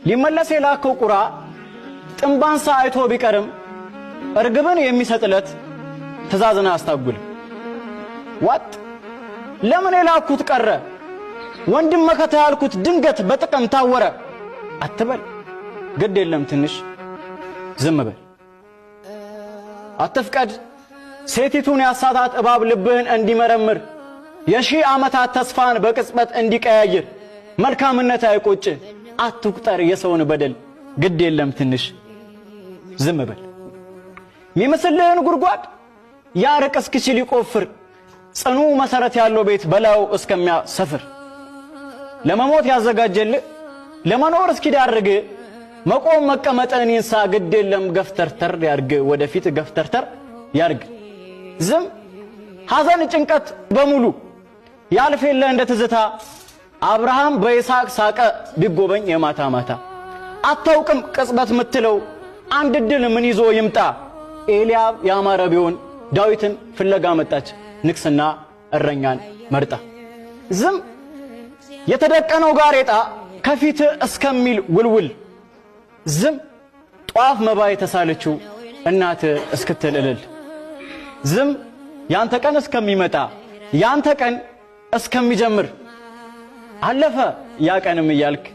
ሊመለስ የላከው ቁራ ጥንባንሳ አይቶ ቢቀርም እርግብን የሚሰጥለት ትእዛዝን አያስታጉልም። ዋጥ ለምን የላኩት ቀረ ወንድም መከታ ያልኩት ድንገት በጥቅም ታወረ አትበል። ግድ የለም ትንሽ ዝም በል። አትፍቀድ ሴቲቱን ያሳታት እባብ ልብህን እንዲመረምር የሺህ ዓመታት ተስፋን በቅጽበት እንዲቀያይር መልካምነት አይቆጭ አትቁጠር የሰውን በደል ግድ የለም ትንሽ ዝም በል። ሚመስልህን ጉድጓድ ያርቅ እስኪችል ይቆፍር ጽኑ መሰረት ያለው ቤት በላዩ እስከሚያሰፍር ለመሞት ያዘጋጀልህ ለመኖር እስኪዳርግ መቆም መቀመጥን ይንሳ ግድ የለም ገፍተርተር ያርግ ወደፊት ገፍተርተር ያርግ። ዝም ሐዘን ጭንቀት በሙሉ ያልፍ የለ እንደ ትዝታ አብርሃም በይስሐቅ ሳቀ ቢጎበኝ የማታ ማታ አታውቅም ቅጽበት ምትለው አንድ ድል ምን ይዞ ይምጣ ኤልያብ ያማረ ቢሆን ዳዊትን ፍለጋ መጣች ንክስና እረኛን መርጣ። ዝም የተደቀነው ጋሬጣ ከፊት እስከሚል ውልውል ዝም ጧፍ መባ የተሳለችው እናት እስክትል እልል ዝም ያንተ ቀን እስከሚመጣ ያንተ ቀን እስከሚጀምር አለፈ ያ ቀንም እያልክ